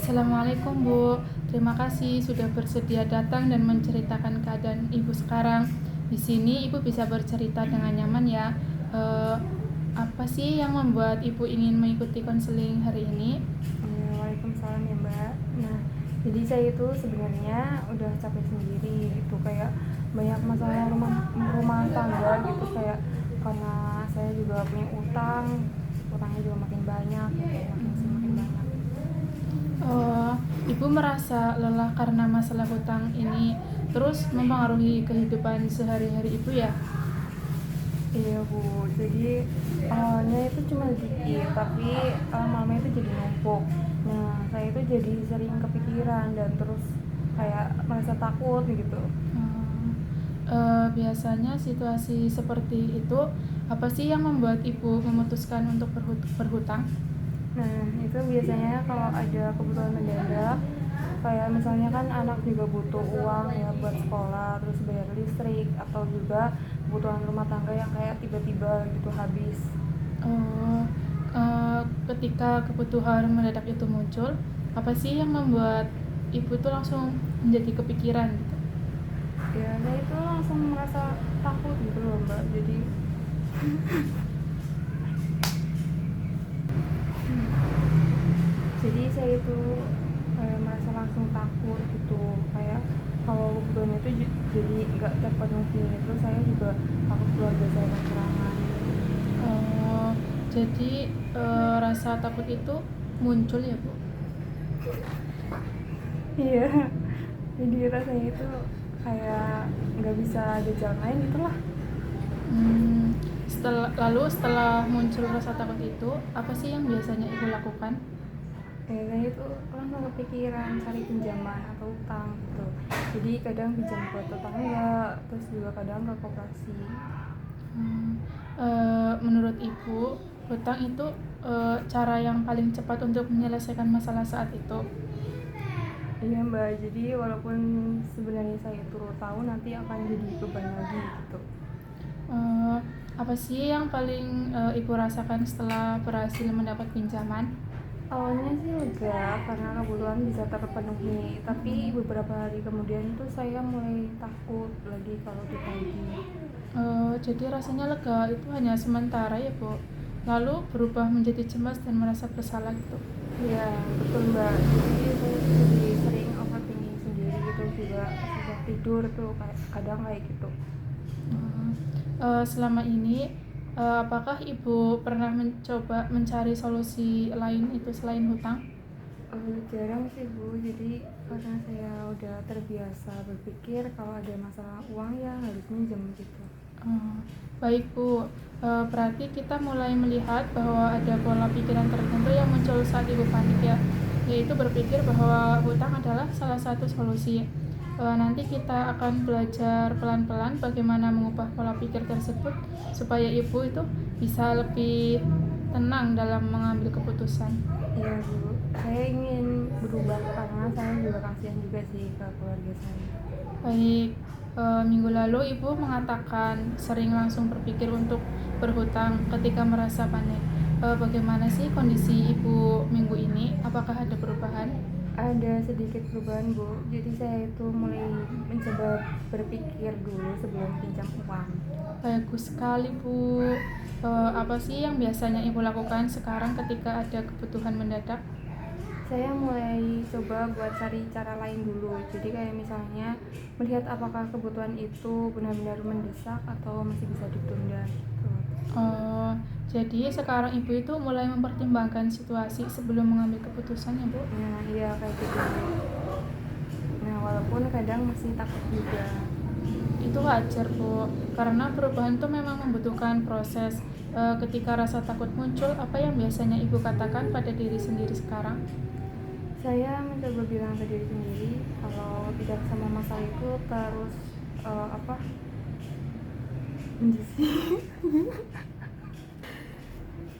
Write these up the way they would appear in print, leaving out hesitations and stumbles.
Assalamualaikum Bu, terima kasih sudah bersedia datang dan menceritakan keadaan Ibu sekarang. Di sini Ibu bisa bercerita dengan nyaman ya. Eh, apa sih yang membuat Ibu ingin mengikuti konseling hari ini? Ya, Waalaikumsalam ya Mbak. Nah, jadi saya itu sebenarnya udah capek sendiri gitu, kayak banyak masalah rumah rumah tangga gitu, kayak karena saya juga punya utangnya juga makin banyak, gitu, makin banyak. Eh, Ibu merasa lelah karena masalah hutang ini terus mempengaruhi kehidupan sehari-hari Ibu ya? Iya Bu, jadi awalnya itu cuma dikit, tapi lama-lama itu jadi numpuk. Nah, saya itu jadi sering kepikiran dan terus kayak merasa takut gitu. Biasanya situasi seperti itu apa sih yang membuat Ibu memutuskan untuk berhutang? Nah, itu biasanya kalau ada kebutuhan mendadak, kayak misalnya kan anak juga butuh uang ya buat sekolah, terus bayar listrik, atau juga kebutuhan rumah tangga yang kayak tiba-tiba gitu habis. Oh, ketika kebutuhan mendadak itu muncul, apa sih yang membuat ibu tuh langsung menjadi kepikiran gitu? Ya, saya itu langsung merasa takut gitu loh Mbak. Jadi saya itu merasa langsung takut gitu, kayak kalau kebutuhan itu jadi nggak terpenuhi, itu saya juga takut keluarga saya kekurangan. Oh, jadi rasa takut itu muncul ya Bu? Iya, jadi rasanya itu kayak nggak bisa ada jalan lain gitulah. Setelah muncul rasa takut itu, apa sih yang biasanya ibu lakukan? Saya itu langsung kepikiran cari pinjaman atau utang gitu, jadi kadang pinjam ke tetangga, terus juga kadang ke koperasi. Hmm, Menurut ibu, hutang itu cara yang paling cepat untuk menyelesaikan masalah saat itu. Iya Mbak, jadi walaupun sebenarnya saya itu tahu nanti akan jadi beban lagi gitu. Eh, Apa sih yang paling ibu rasakan setelah berhasil mendapat pinjaman? Awalnya sih lega karena kebutuhan bisa terpenuhi, tapi beberapa hari kemudian tuh saya mulai takut lagi kalau ditagih. Jadi rasanya lega itu hanya sementara ya Bu, lalu berubah menjadi cemas dan merasa bersalah gitu. Iya betul Mbak, jadi saya tuh jadi sering overthinking sendiri gitu, juga susah tidur tuh kayak kadang kayak gitu. Selama ini, apakah ibu pernah mencoba mencari solusi lain itu selain hutang? Jarang sih Bu, jadi karena saya udah terbiasa berpikir kalau ada masalah uang ya harus minjem gitu. Eh, Baik Bu, berarti kita mulai melihat bahwa ada pola pikiran tertentu yang muncul saat ibu panik ya, yaitu berpikir bahwa hutang adalah salah satu solusi. Nanti kita akan belajar pelan-pelan bagaimana mengubah pola pikir tersebut supaya ibu itu bisa lebih tenang dalam mengambil keputusan. Iya Bu, saya ingin berubah karena saya juga kasihan juga sih ke keluarga saya. Baik, minggu lalu ibu mengatakan sering langsung berpikir untuk berhutang ketika merasa panik. Bagaimana sih kondisi ibu minggu ini? Apakah ada perubahan? Ada sedikit perubahan Bu, jadi saya itu mulai mencoba berpikir dulu sebelum pinjam uang. Bagus sekali Bu. Apa sih yang biasanya ibu lakukan sekarang ketika ada kebutuhan mendadak? Saya mulai coba buat cari cara lain dulu, jadi kayak misalnya melihat apakah kebutuhan itu benar-benar mendesak atau masih bisa ditunda gitu. Eh, jadi sekarang ibu itu mulai mempertimbangkan situasi sebelum mengambil keputusan ya Bu? Nah iya kayak gitu Bu. Nah walaupun kadang masih takut juga. Itu wajar Bu, karena perubahan itu memang membutuhkan proses. Ketika rasa takut muncul, apa yang biasanya ibu katakan pada diri sendiri sekarang? Saya mencoba bilang ke diri sendiri kalau tidak sama masalah itu terus apa menjadi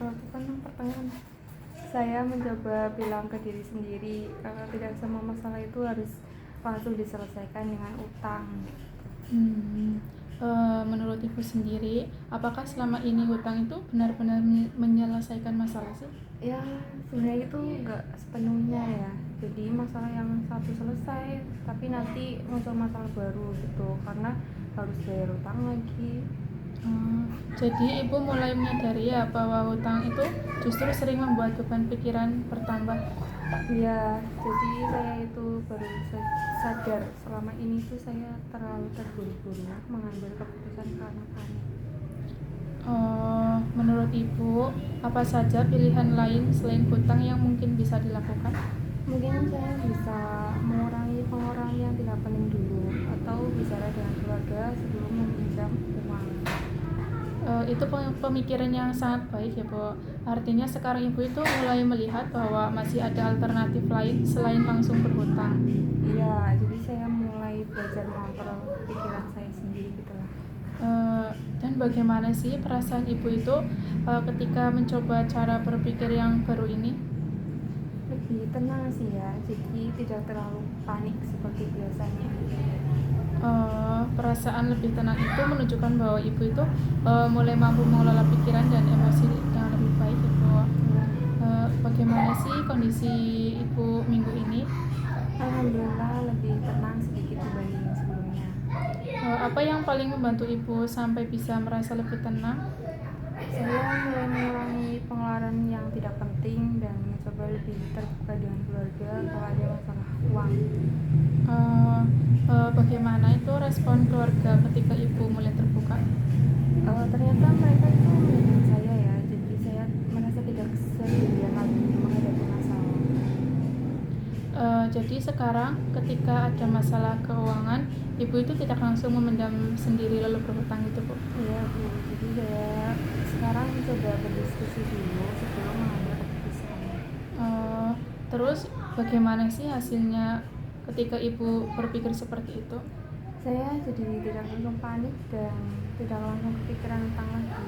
bukan pertanyaan. Saya mencoba bilang ke diri sendiri kalau tidak semua masalah itu harus langsung diselesaikan dengan utang. Hmm, Menurut ibu sendiri, apakah selama ini hutang itu benar-benar menyelesaikan masalah sih? Ya sebenarnya itu nggak sepenuhnya ya, Jadi masalah yang satu selesai, tapi nanti muncul masalah baru gitu karena harus bayar utang lagi. Jadi ibu mulai menyadari ya bahwa hutang itu justru sering membuat beban pikiran bertambah. Ya, jadi saya itu baru sadar selama ini tuh saya terlalu terburu-buru mengambil keputusan karena panik. Menurut ibu, apa saja pilihan lain selain hutang yang mungkin bisa dilakukan? Mungkin saya bisa mengurangi pengeluaran yang tidak penting dulu, atau bicara dengan keluarga sebelum meminjam uang. Itu pemikiran yang sangat baik ya Bu. Artinya sekarang ibu itu mulai melihat bahwa masih ada alternatif lain selain langsung berhutang. Iya, jadi saya mulai belajar mengontrol pikiran saya sendiri gitu lah. Dan bagaimana sih perasaan ibu itu ketika mencoba cara berpikir yang baru ini? Lebih tenang sih ya, jadi tidak terlalu panik seperti biasanya. Perasaan lebih tenang itu menunjukkan bahwa ibu itu mulai mampu mengelola pikiran dan emosi yang lebih baik ya Bu. Bagaimana sih kondisi ibu minggu ini? Alhamdulillah lebih tenang sedikit dibanding sebelumnya. Apa yang paling membantu ibu sampai bisa merasa lebih tenang? Saya mulai mengurangi pengeluaran yang tidak penting dan mencoba lebih terbuka dengan keluarga kalau ada masalah uang. Bagaimana itu respon keluarga ketika ibu mulai terbuka? Ternyata mereka itu mendukung saya ya, jadi saya merasa tidak sendirian lagi menghadapi masalah. Jadi sekarang ketika ada masalah keuangan, ibu itu tidak langsung memendam sendiri lalu berhutang gitu Bu. Iya Bu, jadi saya sekarang coba berdiskusi dulu sebelum mengambil keputusan. Terus bagaimana sih hasilnya ketika ibu berpikir seperti itu? Saya jadi tidak langsung panik dan tidak langsung kepikiran utang lagi.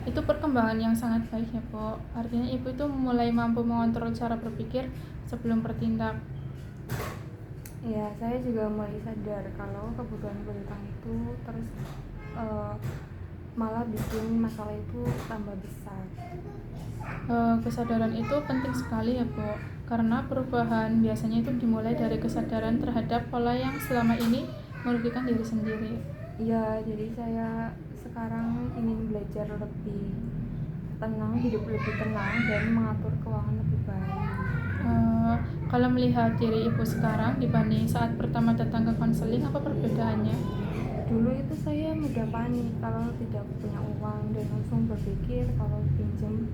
Itu perkembangan yang sangat baik ya Bu. Artinya ibu itu mulai mampu mengontrol cara berpikir sebelum bertindak. Ya, saya juga mulai sadar kalau kebutuhan berhutang itu terus malah bikin masalah itu tambah besar. Kesadaran itu penting sekali ya Bu, karena perubahan biasanya itu dimulai dari kesadaran terhadap pola yang selama ini merugikan diri sendiri. Ya, jadi saya sekarang ingin belajar lebih tenang, hidup lebih tenang dan mengatur keuangan lebih baik. Kalau melihat diri ibu sekarang dibanding saat pertama datang ke konseling, apa perbedaannya? Dulu itu saya mudah panik kalau tidak punya uang dan langsung berpikir kalau pinjam.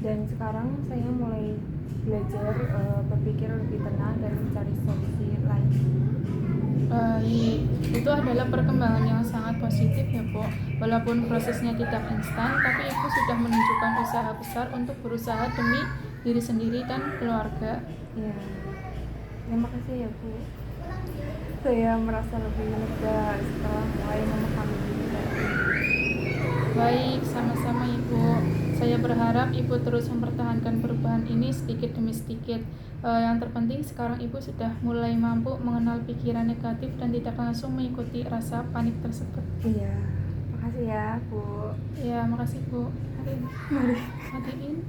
Dan sekarang saya mulai belajar berpikir lebih tenang dan mencari solusi lagi. Itu adalah perkembangan yang sangat positif ya Bu. Walaupun prosesnya tidak instan, tapi ibu sudah menunjukkan usaha besar untuk berusaha demi diri sendiri dan keluarga. Ya, terima kasih ya Bu. Saya merasa lebih lega setelah mulai memahami diri saya. Baik, sama-sama Ibu. Saya berharap Ibu terus mempertahankan perubahan ini sedikit demi sedikit. Yang terpenting sekarang Ibu sudah mulai mampu mengenal pikiran negatif dan tidak langsung mengikuti rasa panik tersebut. Iya, makasih ya Bu. Ya, makasih Bu. Matiin.